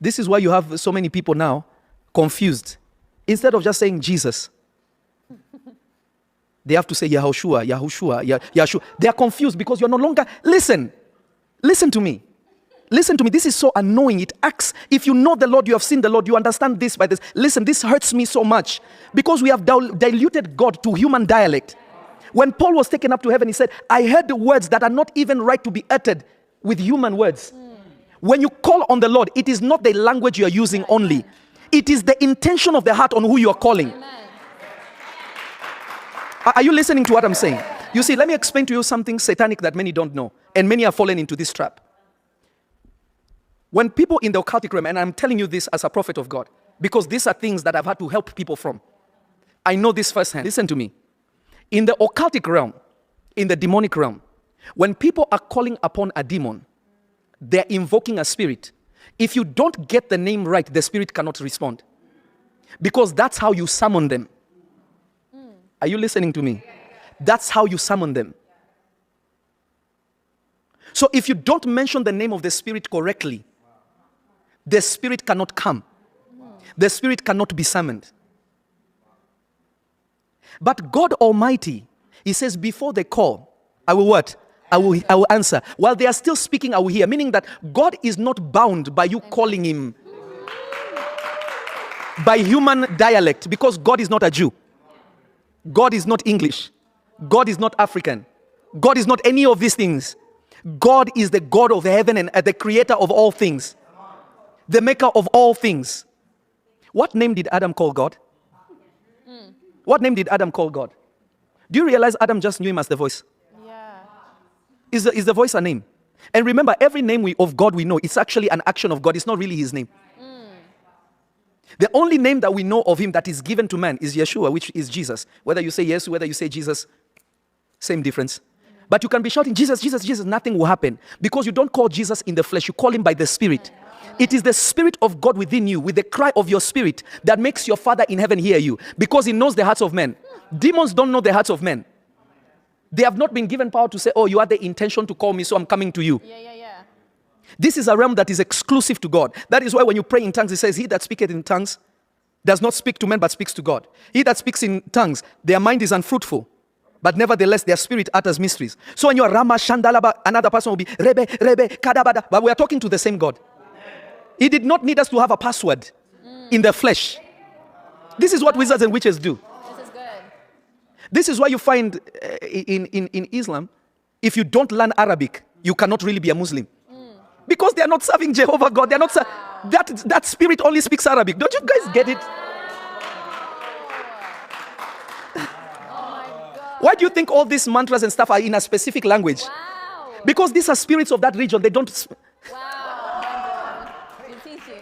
This is why you have so many people now confused. Instead of just saying Jesus, they have to say Yahushua, Yahshua. They are confused because you're no longer... Listen to me. Listen to me. This is so annoying. It acts, if you know the Lord, you have seen the Lord, you understand this by this. Listen, this hurts me so much because we have diluted God to human dialect. When Paul was taken up to heaven, he said, I heard the words that are not even right to be uttered with human words. When you call on the Lord, it is not the language you are using only. It is the intention of the heart on who you are calling. Amen. Are you listening to what I'm saying? You see, let me explain to you something satanic that many don't know. And many have fallen into this trap. When people in the occultic realm, and I'm telling you this as a prophet of God, because these are things that I've had to help people from. I know this firsthand. Listen to me. In the occultic realm, in the demonic realm, when people are calling upon a demon, they're invoking a spirit. If you don't get the name right, the spirit cannot respond. Because that's how you summon them. Are you listening to me? That's how you summon them. So if you don't mention the name of the spirit correctly, the spirit cannot come. The spirit cannot be summoned. But God Almighty, He says, before they call, I will what? I will answer. While they are still speaking, I will hear. Meaning that God is not bound by you calling Him by human dialect, because God is not a Jew. God is not English. God is not African. God is not any of these things. God is the God of heaven and the creator of all things. The maker of all things. What name did Adam call God? What name did Adam call God? Do you realize Adam just knew Him as the voice? Yeah. Is the voice a name? And remember, every name of God we know, it's actually an action of God. It's not really His name. The only name that we know of Him that is given to man is Yeshua, which is Jesus. Whether you say yes, whether you say Jesus, same difference. But you can be shouting, Jesus, Jesus, Jesus, nothing will happen. Because you don't call Jesus in the flesh, you call Him by the Spirit. It is the Spirit of God within you, with the cry of your spirit, that makes your Father in heaven hear you. Because He knows the hearts of men. Demons don't know the hearts of men. They have not been given power to say, oh, you had the intention to call me, so I'm coming to you. Yeah. This is a realm that is exclusive to God. That is why when you pray in tongues, it says, he that speaketh in tongues does not speak to men, but speaks to God. He that speaks in tongues, their mind is unfruitful, but nevertheless, their spirit utters mysteries. So when you are Rama Shandalaba, another person will be Rebe, Kadabada, but we are talking to the same God. He did not need us to have a password in the flesh. This is what wizards and witches do. This is good. This is why you find in Islam, if you don't learn Arabic, you cannot really be a Muslim. Because they are not serving Jehovah God. They are not that spirit only speaks Arabic. Don't you guys get it? Why do you think all these mantras and stuff are in a specific language? Wow. Because these are spirits of that region. They don't... Wow. You're teaching.